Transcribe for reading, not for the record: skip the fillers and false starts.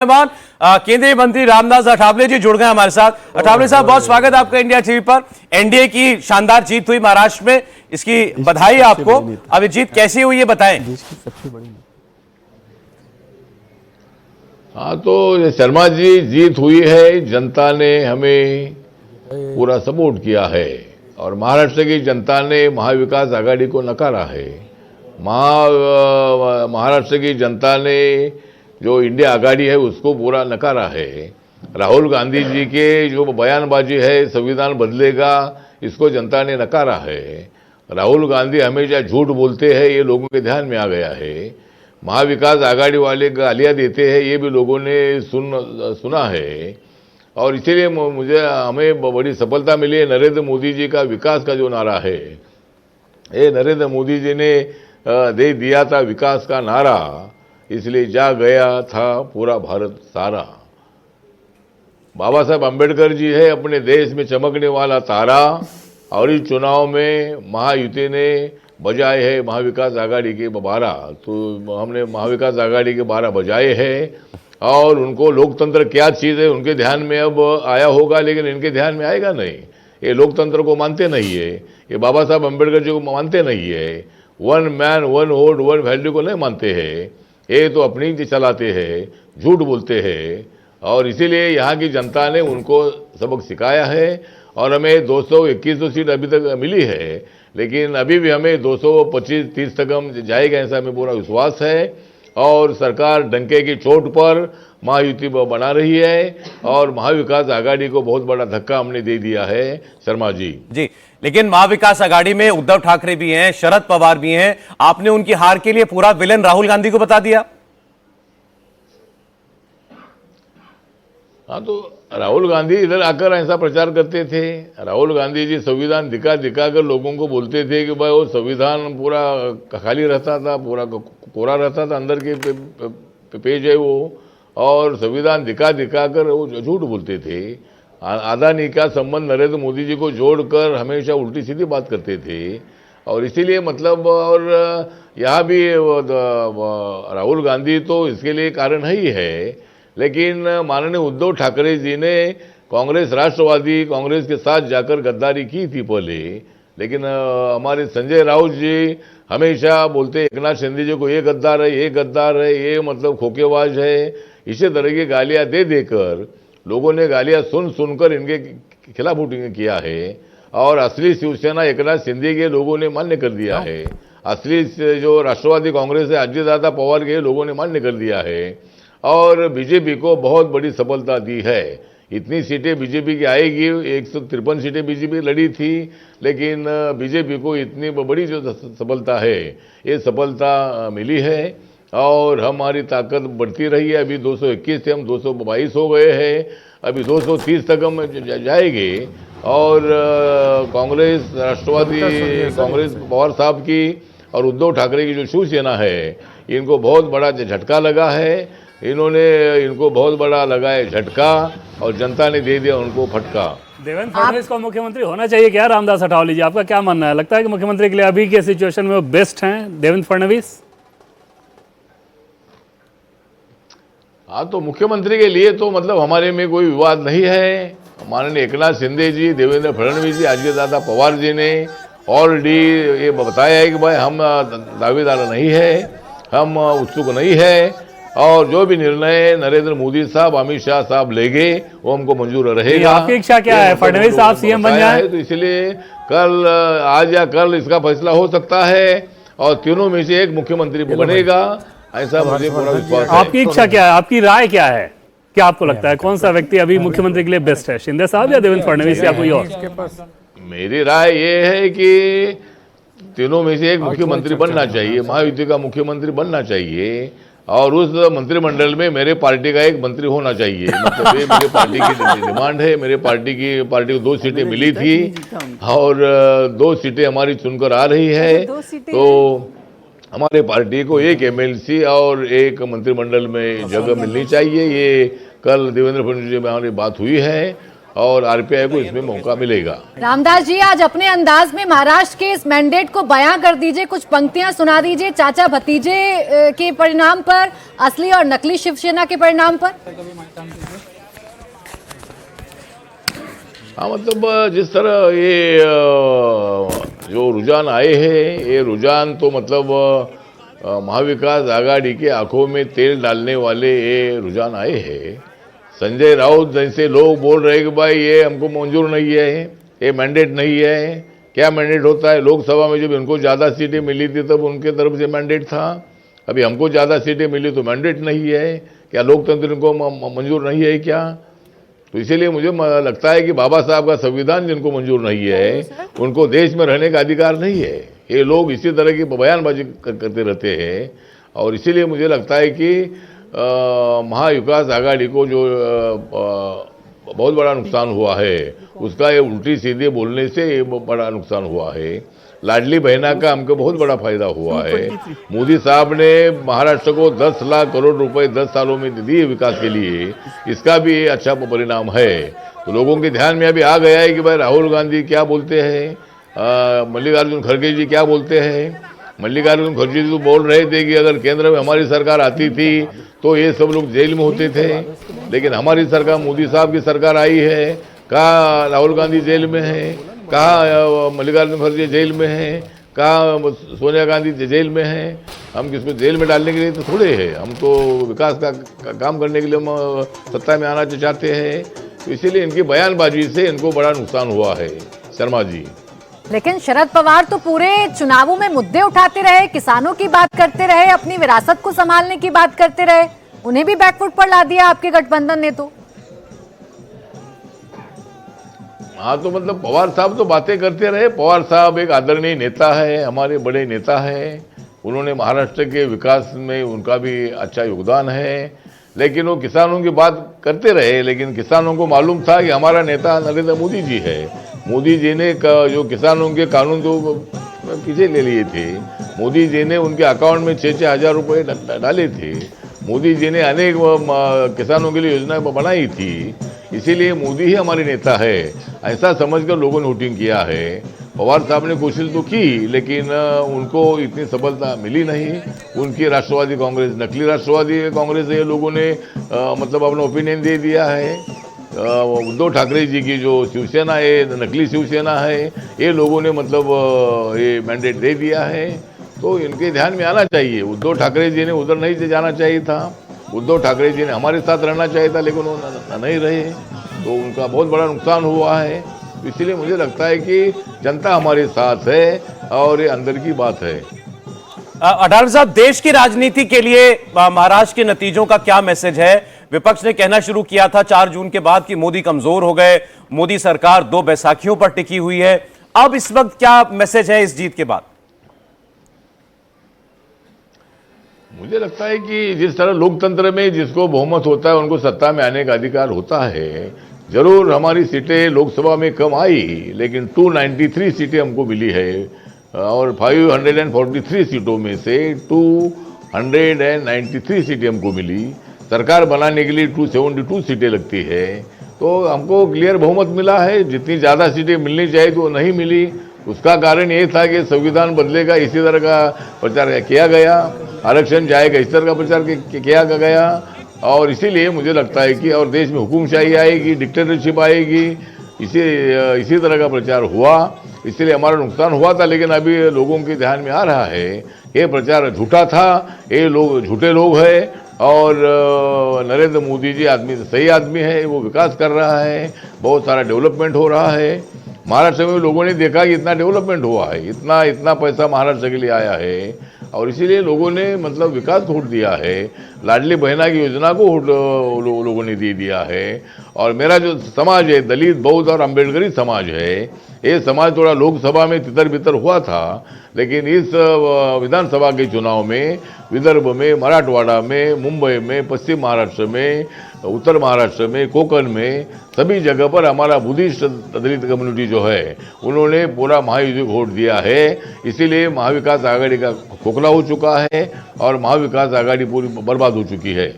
मेहमान केंद्रीय मंत्री रामदास अठावले जी जुड़ गए हमारे साथ। अठावले साहब, बहुत स्वागत है आपका इंडिया टीवी पर। एनडीए की शानदार जीत हुई महाराष्ट्र में, इसकी बधाई आपको। अब ये जीत कैसी हुई ये बताएं। हाँ, तो शर्मा जी, जीत हुई है। जनता ने हमें पूरा सपोर्ट किया है और महाराष्ट्र की जनता ने महाविकास आघाड़ी को नकारा है। महाराष्ट्र की जनता ने जो इंडिया आघाड़ी है उसको पूरा नकारा है। राहुल गांधी जी के जो बयानबाजी है संविधान बदलेगा, इसको जनता ने नकारा है। राहुल गांधी हमेशा झूठ बोलते हैं, ये लोगों के ध्यान में आ गया है। महाविकास आघाड़ी वाले गालियां देते हैं, ये भी लोगों ने सुना है। और इसीलिए हमें बड़ी सफलता मिली है। नरेंद्र मोदी जी का विकास का जो नारा है, ये नरेंद्र मोदी जी ने दे दिया था विकास का नारा, इसलिए जा गया था पूरा भारत सारा। बाबा साहब अम्बेडकर जी है अपने देश में चमकने वाला तारा, और इस चुनाव में महायुति ने बजाए है महाविकास आघाड़ी के 12। तो हमने महाविकास आघाड़ी के 12 बजाए हैं, और उनको लोकतंत्र क्या चीज़ है उनके ध्यान में अब आया होगा, लेकिन इनके ध्यान में आएगा नहीं। ये लोकतंत्र को मानते नहीं है, ये बाबा साहब अम्बेडकर जी को मानते नहीं है, one man one vote one value को नहीं मानते हैं। ये तो अपनी चलाते हैं, झूठ बोलते हैं। और इसीलिए यहाँ की जनता ने उनको सबक सिखाया है। और हमें 221 सीट अभी तक मिली है, लेकिन अभी भी हमें 225-30 तक हम जाएगा, ऐसा हमें पूरा विश्वास है। और सरकार डंके की चोट पर महायुति बना रही है, और महाविकास आघाड़ी को बहुत बड़ा धक्का हमने दे दिया है। शर्मा जी लेकिन महाविकास आघाड़ी में उद्धव ठाकरे भी हैं, शरद पवार भी हैं। आपने उनकी हार के लिए पूरा विलेन राहुल गांधी को बता दिया। हाँ, तो राहुल गांधी इधर आकर ऐसा प्रचार करते थे। राहुल गांधी जी संविधान दिखा कर लोगों को बोलते थे कि भाई वो संविधान पूरा खाली रहता था, पूरा कोरा रहता था, अंदर के पेज है वो। और संविधान दिखा कर वो झूठ बोलते थे। अदानी का संबंध नरेंद्र मोदी जी को जोड़कर हमेशा उल्टी सीधी बात करते थे। और इसीलिए मतलब, और यहाँ भी राहुल गांधी तो इसके लिए कारण ही है। लेकिन माननीय उद्धव ठाकरे जी ने कांग्रेस राष्ट्रवादी कांग्रेस के साथ जाकर गद्दारी की थी पहले। लेकिन हमारे संजय राउत जी हमेशा बोलते एकनाथ शिंदे जी को ये गद्दार है, ये गद्दार है, ये मतलब खोखेबाज है। इसी तरह की गालियां दे देकर लोगों ने गालियां सुनकर इनके खिलाफ वोटिंग किया है। और असली शिवसेना एकनाथ शिंदे के लोगों ने मान्य कर दिया है। असली जो राष्ट्रवादी कांग्रेस है अजित दादा पवार के लोगों ने मान्य कर दिया है। और बीजेपी को बहुत बड़ी सफलता दी है। इतनी सीटें बीजेपी की आएगी, 153 सीटें बीजेपी लड़ी थी, लेकिन बीजेपी को इतनी बड़ी जो सफलता है, ये सफलता मिली है। और हमारी ताकत बढ़ती रही है। अभी 221 से हम 222 हो गए हैं, अभी 230 तक हम जाएंगे। और कांग्रेस राष्ट्रवादी कांग्रेस पवार साहब की और उद्धव ठाकरे की जो शिवसेना है, इनको बहुत बड़ा झटका लगा है। इनको बहुत बड़ा लगा है झटका, और जनता ने दे दिया उनको फटका। देवेंद्र फडणवीस को मुख्यमंत्री होना चाहिए क्या? रामदास अठावले जी, आपका क्या मानना है? लगता है कि मुख्यमंत्री के लिए अभी के सिचुएशन में वो बेस्ट हैं देवेंद्र फडणवीस? हाँ, तो मुख्यमंत्री के लिए तो मतलब हमारे में कोई विवाद नहीं है। माननीय एकनाथ शिंदे जी, देवेंद्र फडणवीस जी, अजित दादा पवार जी ने ऑलरेडी ये बताया है कि भाई हम दावेदार नहीं है, हम उत्सुक नहीं है। और जो भी निर्णय नरेंद्र मोदी साहब, अमित शाह साहब लेंगे, वो हमको मंजूर रहेगा। आपकी इच्छा क्या है? फडणवीस साहब सीएम बन जाए? तो इसलिए कल, आज या कल इसका फैसला हो सकता है, और तीनों में से एक मुख्यमंत्री बनेगा, ऐसा मुझे पूरा विश्वास है। आपकी इच्छा क्या है? आपकी राय क्या है? क्या आपको लगता है कौन सा व्यक्ति अभी मुख्यमंत्री के लिए बेस्ट है, शिंदे साहब या देवेंद्र फडणवीस या कोई और? मेरी राय ये है कि तीनों में से एक मुख्यमंत्री बनना चाहिए, महायुति का मुख्यमंत्री बनना चाहिए। और उस मंत्रिमंडल में मेरे पार्टी का एक मंत्री होना चाहिए। मतलब ये मेरे पार्टी की डिमांड है। मेरे पार्टी को 2 सीटें मिली थी, और 2 सीटें हमारी चुनकर आ रही है। तो हमारे पार्टी को एक एमएलसी और एक मंत्रिमंडल में जगह मिलनी चाहिए। ये कल देवेंद्र फडणवीस जी में हमारी बात हुई है, और आरपीआई को इसमें मौका मिलेगा। रामदास जी, आज अपने अंदाज में महाराष्ट्र के इस मैंडेट को बयां कर दीजिए, कुछ पंक्तियां सुना दीजिए चाचा भतीजे के परिणाम पर, असली और नकली शिवसेना के परिणाम पर। हाँ, मतलब जिस तरह ये जो रुझान आए हैं, ये रुझान तो मतलब महाविकास आघाड़ी के आंखों में तेल डालने वाले ये रुझान आए हैं। संजय राउत जैसे लोग बोल रहे हैं कि भाई ये हमको मंजूर नहीं है, ये मैंडेट नहीं है। क्या मैंडेट होता है? लोकसभा में जब इनको ज़्यादा सीटें मिली थी तब उनके तरफ से मैंडेट था, अभी हमको ज़्यादा सीटें मिली तो मैंडेट नहीं है। क्या लोकतंत्र इनको मंजूर नहीं है क्या? तो इसीलिए मुझे लगता है कि बाबा साहब का संविधान जिनको मंजूर नहीं है उनको देश में रहने का अधिकार नहीं है। ये लोग इसी तरह की बयानबाजी करते रहते हैं और इसीलिए मुझे लगता है कि महाविकास आघाड़ी को जो बहुत बड़ा नुकसान हुआ है उसका ये उल्टी सीधे बोलने से ये बड़ा नुकसान हुआ है। लाडली बहना का हमको बहुत बड़ा फायदा हुआ है। मोदी साहब ने महाराष्ट्र को 10 लाख करोड़ रुपए 10 सालों में दिए विकास के लिए, इसका भी अच्छा परिणाम है। तो लोगों के ध्यान में अभी आ गया है कि भाई राहुल गांधी क्या बोलते हैं, मल्लिकार्जुन खड़गे जी क्या बोलते हैं। मल्लिकार्जुन खड़गे जी तो बोल रहे थे कि अगर केंद्र में हमारी सरकार आती थी तो ये सब लोग जेल में होते थे, लेकिन हमारी सरकार, मोदी साहब की सरकार आई है, कहा राहुल गांधी जेल में है, कहा मल्लिकार्जुन खड़गे जेल में है, कहा सोनिया गांधी जेल में है। हम किसको जेल में डालने के लिए तो थोड़े हैं, हम तो विकास का काम करने के लिए हम सत्ता में आना चाहते हैं। तो इसीलिए इनकी बयानबाजी से इनको बड़ा नुकसान हुआ है शर्मा जी। लेकिन शरद पवार तो पूरे चुनावों में मुद्दे उठाते रहे, किसानों की बात करते रहे, अपनी विरासत को संभालने की बात करते रहे, उन्हें भी बैकफुट पर ला दिया आपके गठबंधन ने तो। हाँ, तो मतलब पवार साहब तो बातें करते रहे। पवार साहब एक आदरणीय नेता है, हमारे बड़े नेता है, उन्होंने महाराष्ट्र के विकास में उनका भी अच्छा योगदान है, लेकिन वो किसानों की बात करते रहे। लेकिन किसानों को मालूम था कि हमारा नेता नरेंद्र मोदी जी है। मोदी जी ने जो किसानों के कानून तो पीछे ले लिए थे, मोदी जी ने उनके अकाउंट में 6-6 हज़ार रुपये डाले थे, मोदी जी ने अनेक किसानों के लिए योजनाएं बनाई थी। इसीलिए मोदी ही हमारे नेता है, ऐसा समझकर लोगों ने वोटिंग किया है। पवार साहब ने कोशिश तो की लेकिन उनको इतनी सफलता मिली नहीं। उनकी राष्ट्रवादी कांग्रेस नकली राष्ट्रवादी कांग्रेस है, लोगों ने मतलब अपना ओपिनियन दे दिया है। उद्धव ठाकरे जी की जो शिवसेना है, नकली शिवसेना है, ये लोगों ने मतलब ये मैंडेट दे दिया है। तो इनके ध्यान में आना चाहिए, उद्धव ठाकरे जी ने उधर नहीं जाना चाहिए था, उद्धव ठाकरे जी ने हमारे साथ रहना चाहिए था, लेकिन वो नहीं रहे, तो उनका बहुत बड़ा नुकसान हुआ है। इसलिए मुझे लगता है कि जनता हमारे साथ है और ये अंदर की बात है। अठारवी साहब, देश की राजनीति के लिए महाराष्ट्र के नतीजों का क्या मैसेज है? विपक्ष ने कहना शुरू किया था 4 जून के बाद कि मोदी कमजोर हो गए, मोदी सरकार 2 बैसाखियों पर टिकी हुई है। अब इस वक्त क्या मैसेज है इस जीत के बाद? मुझे लगता है कि जिस तरह लोकतंत्र में जिसको बहुमत होता है उनको सत्ता में आने का अधिकार होता है। जरूर हमारी सीटें लोकसभा में कम आई, लेकिन 293 सीटें हमको मिली है और 543 सीटों में से 293 सीटें हमको मिली। सरकार बनाने के लिए 272 सीटें लगती है, तो हमको क्लियर बहुमत मिला है। जितनी ज़्यादा सीटें मिलनी चाहिए तो नहीं मिली। उसका कारण ये था कि संविधान बदलेगा इसी तरह का प्रचार किया गया, आरक्षण जाएगा इस तरह का प्रचार किया गया, और इसीलिए मुझे लगता है कि और देश में हुकुमशाही आएगी, डिक्टेटरशिप आएगी, इसी तरह का प्रचार हुआ। इसलिए हमारा नुकसान हुआ था, लेकिन अभी लोगों के ध्यान में आ रहा है ये प्रचार झूठा था, ये लोग झूठे लोग हैं और नरेंद्र मोदी जी सही आदमी है, वो विकास कर रहा है, बहुत सारा डेवलपमेंट हो रहा है। महाराष्ट्र में लोगों ने देखा कि इतना डेवलपमेंट हुआ है, इतना पैसा महाराष्ट्र के लिए आया है, और इसीलिए लोगों ने मतलब विकास को वोट दिया है। लाडली बहना की योजना को लोगों ने दे दिया है। और मेरा जो समाज है, दलित, बौद्ध और अम्बेडकरी समाज है, ये समाज थोड़ा लोकसभा में तितर बितर हुआ था, लेकिन इस विधानसभा के चुनाव में विदर्भ में, मराठवाड़ा में, मुंबई में, पश्चिम महाराष्ट्र में, उत्तर महाराष्ट्र में, कोंकण में, सभी जगह पर हमारा बुद्धिस्ट दलित कम्युनिटी जो है उन्होंने पूरा महायुति को वोट दिया है। इसीलिए महाविकास आघाड़ी का खोखला हो चुका है और महाविकास आघाड़ी पूरी बर्बाद हो चुकी है।